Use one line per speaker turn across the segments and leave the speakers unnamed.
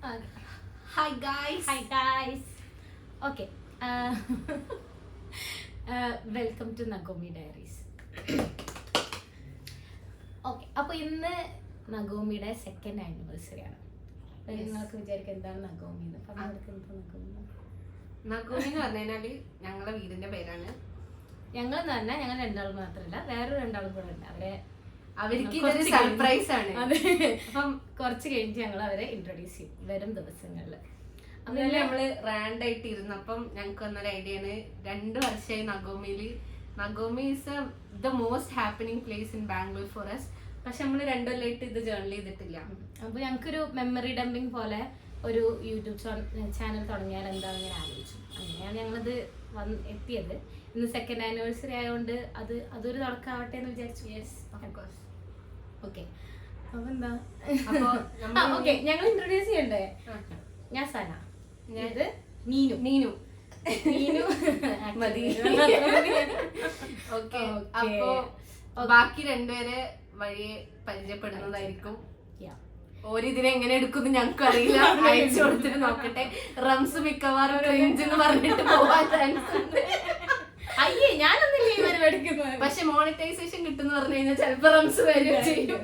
Hi guys.
Hi guys. Okay. Welcome to Nagomi Diaries. Okay, അപ്പോൾ ഇന്ന് നഗോമിയുടെ 2nd anniversary ആണ്. നിങ്ങൾക്ക് വിചാരിക്കും എന്താണ് നഗോമി എന്ന്
നഗോമി എന്ന് പറഞ്ഞാല് ഞങ്ങളുടെ വീടിന്റെ പേരാണ്.
ഞങ്ങൾ തന്നെ ഞങ്ങൾ രണ്ടാളും മാത്രമല്ല, വേറൊരു രണ്ടാളും കൂടെ ഉണ്ട്.
അവർക്ക് ഇതൊരു സർപ്രൈസ് ആണ്.
അപ്പം കുറച്ച് കഴിഞ്ഞ് ഞങ്ങൾ അവരെ ഇൻട്രൊഡ്യൂസ് ചെയ്യും വരും ദിവസങ്ങളിൽ.
അതിൽ നമ്മള് റാൻഡ് ആയിട്ട് ഇരുന്നപ്പം ഞങ്ങൾക്ക് വന്നൊരു ഐഡിയ ആണ്. 2 വർഷമായി നഗോമിയില്. Nagomi is the most happening place in Bangalore for us. പക്ഷെ നമ്മള് 2 കൊല്ലമായിട്ട് ഇത് ജേർണൽ ചെയ്തിട്ടില്ല.
അപ്പൊ ഞങ്ങൾക്കൊരു മെമ്മറി ഡംപിങ് പോലെ ഒരു യൂട്യൂബ് ചാനൽ തുടങ്ങിയാൽ എന്താണെന്ന് ഞാൻ ആലോചിച്ചു. അങ്ങനെയാണ് ഞങ്ങളത് എത്തിയത്. ഇന്ന് 2nd ആനിവേഴ്സറി ആയതുകൊണ്ട് അതൊരു തുടക്കമാവട്ടെ എന്ന് വിചാരിച്ചു. ഓക്കെ, അപ്പൊ എന്താ ഓക്കെ, ഞങ്ങൾ ഇൻട്രൊഡ്യൂസ് ചെയ്യണ്ടേ? ഞാൻ സന, ഇത് നീനു. നീനു
മതി. ഓക്കെ, അപ്പോ ബാക്കി 2 പേരെ വഴിയെ പരിചയപ്പെടുന്നതായിരിക്കും. ഓരിതിനെ എങ്ങനെ എടുക്കുന്നു ഞങ്ങൾക്ക് അറിയില്ല. അയച്ചു കൊടുത്തിട്ട് നോക്കട്ടെ. റംസ് മിക്കവാറും ക്രിഞ്ച് എന്ന് പറഞ്ഞിട്ട് പോവാൻ ചാൻസ് ഉണ്ട്.
അയ്യേ, ഞാനൊന്നും.
പക്ഷെ മോണിറ്റൈസേഷൻ കിട്ടുന്ന പറഞ്ഞു കഴിഞ്ഞാൽ ചിലപ്പോ റംസ് വരും ചെയ്യും.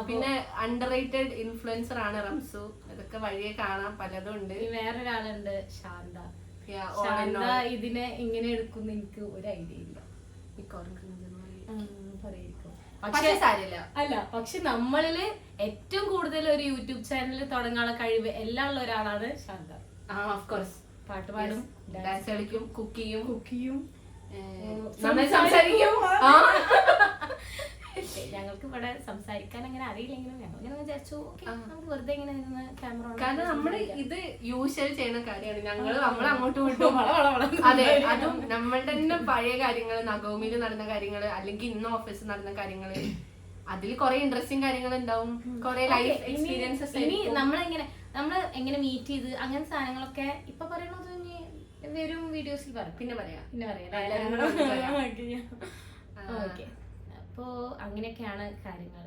പിന്നെ അണ്ടർ റേറ്റഡ് ഇൻഫ്ലുവൻസർ ആണ് റംസു. അതൊക്കെ വഴിയെ കാണാം, പലതും ഉണ്ട്.
വേറൊരാളുണ്ട് ശാന്ത. ഇതിനെ എങ്ങനെ എടുക്കുന്ന എനിക്ക് ഒരു ഐഡിയ ഇല്ല. അല്ല, പക്ഷെ നമ്മളില് ഏറ്റവും കൂടുതൽ ഒരു യൂട്യൂബ് ചാനൽ തുടങ്ങാനുള്ള കഴിവ് എല്ലാം ഉള്ള ഒരാളാണ് ശാന്ത. പാട്ട് പാടും,
ഡാൻസ് കളിക്കും, കുക്ക് ചെയ്യും,
സംസാരിക്കും. ഞങ്ങൾക്ക് ഇവിടെ സംസാരിക്കാൻ അങ്ങനെ അറിയില്ലെങ്കിലും ഞങ്ങൾ ഇങ്ങനെ വിചാരിച്ചു നമുക്ക് വെറുതെ ഇങ്ങനെ ക്യാമറ.
കാരണം നമ്മള് ഇത് യൂഷ്വൽ ചെയ്യുന്ന കാര്യമാണ്. നമ്മള് അങ്ങോട്ടും ഇങ്ങോട്ടും അതെ, അതും നമ്മളുടെ തന്നെ പഴയ കാര്യങ്ങള്, നഗോമിയില് നടന്ന കാര്യങ്ങള്, അല്ലെങ്കിൽ ഇന്ന് ഓഫീസിൽ നടന്ന കാര്യങ്ങള്, അതിൽ കുറെ ഇൻട്രസ്റ്റിംഗ് കാര്യങ്ങൾ ഉണ്ടാവും, കുറെ ലൈഫ് എക്സ്പീരിയൻസസ്.
ഇനി നമ്മള് എങ്ങനെ മീറ്റ് ചെയ്ത് അങ്ങനെ സാധനങ്ങളൊക്കെ ഇപ്പൊ പറയണത് വരും വീഡിയോസിൽ പറയാം.
പിന്നെ പറയാം.
ഓക്കെ, അപ്പോ അങ്ങനെയൊക്കെയാണ് കാര്യങ്ങൾ.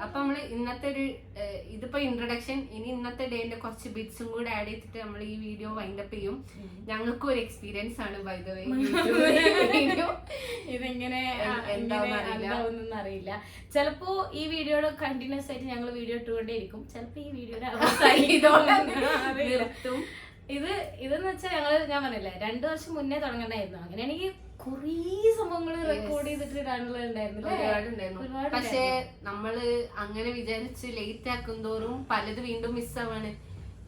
അപ്പൊ നമ്മള് ഇന്നത്തെ ഇതിപ്പോ ഇൻട്രൊഡക്ഷൻ. ഇനി ഇന്നത്തെ ഡേന്റെ കുറച്ച് ബിറ്റ്സും കൂടെ ആഡ് ചെയ്തിട്ട് നമ്മൾ ഈ വീഡിയോ വൈൻഡപ്പ് ചെയ്യും. ഞങ്ങൾക്കും ഒരു എക്സ്പീരിയൻസ് ആണ് ബൈ ദ വേ.
ഇതെങ്ങനെ എന്താവുന്നൊന്നും അറിയില്ല. ചിലപ്പോ ഈ വീഡിയോയുടെ കണ്ടിന്യൂസ് ആയിട്ട് ഞങ്ങൾ വീഡിയോ ഇട്ടുകൊണ്ടേയിരിക്കും. ചിലപ്പോ ഈ വീഡിയോയുടെ നിർത്തും. ഇതെന്ന് വെച്ചാൽ ഞാൻ പറഞ്ഞില്ലേ 2 വർഷം മുന്നേ തുടങ്ങണ്ടായിരുന്നു. അങ്ങനെയാണെങ്കിൽ കുറേ സംഭവങ്ങൾ റെക്കോർഡ് ചെയ്തിട്ട്
ഒരുപാടുണ്ടായിരുന്നു. പക്ഷെ നമ്മള് അങ്ങനെ വിചാരിച്ച് ലേറ്റ് ആക്കും തോറും പലത് വീണ്ടും മിസ്സാവാണ്.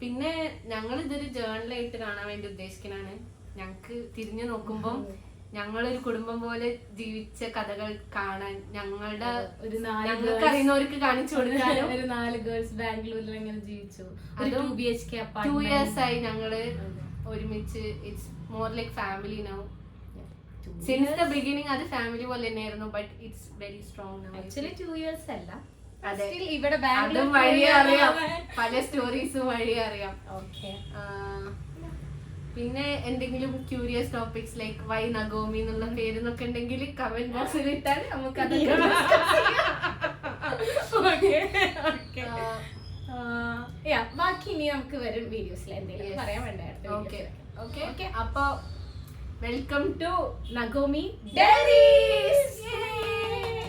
പിന്നെ ഞങ്ങൾ ഇതൊരു ജേർണലായിട്ട് കാണാൻ വേണ്ടി ഉദ്ദേശിക്കണാണ്. ഞങ്ങക്ക് തിരിഞ്ഞു നോക്കുമ്പം ഞങ്ങളൊരു കുടുംബം പോലെ ജീവിച്ച കഥകൾ കാണാൻ, ഞങ്ങളുടെ ഞങ്ങൾക്ക് അറിയുന്നവർക്ക് കാണിച്ചു കൊടുക്കാനും.
ഒരു 4 ഗേൾസ് ബാംഗ്ലൂരിൽ എങ്ങനെ ജീവിച്ചു,
2 years ആയി ഞങ്ങള് ഒരുമിച്ച്. It's more like family now. Since the beginning അത് ഫാമിലി പോലെ തന്നെയായിരുന്നു. But it's very strong now.
Actually 2 years അല്ല.
അതെ,
ഇവിടെ
അതും വഴി അറിയാം, പല സ്റ്റോറീസും വഴി അറിയാം.
ഓക്കെ,
പിന്നെ എന്തെങ്കിലും ക്യൂരിയസ് ടോപ്പിക്സ് ലൈക്ക് വൈ നഗോമി എന്നുള്ള പേരെന്നൊക്കെ ഉണ്ടെങ്കിൽ കമന്റ് ബോക്സിൽ ഇട്ടാൽ നമുക്ക് അതൊക്കെ
ബാക്കി ഇനി നമുക്ക് വരും വീഡിയോസിൽ എന്തെങ്കിലും പറയാൻ വേണ്ട.
ഓക്കെ, അപ്പൊ വെൽക്കം ടു
നഗോമി ഡയറീസ്.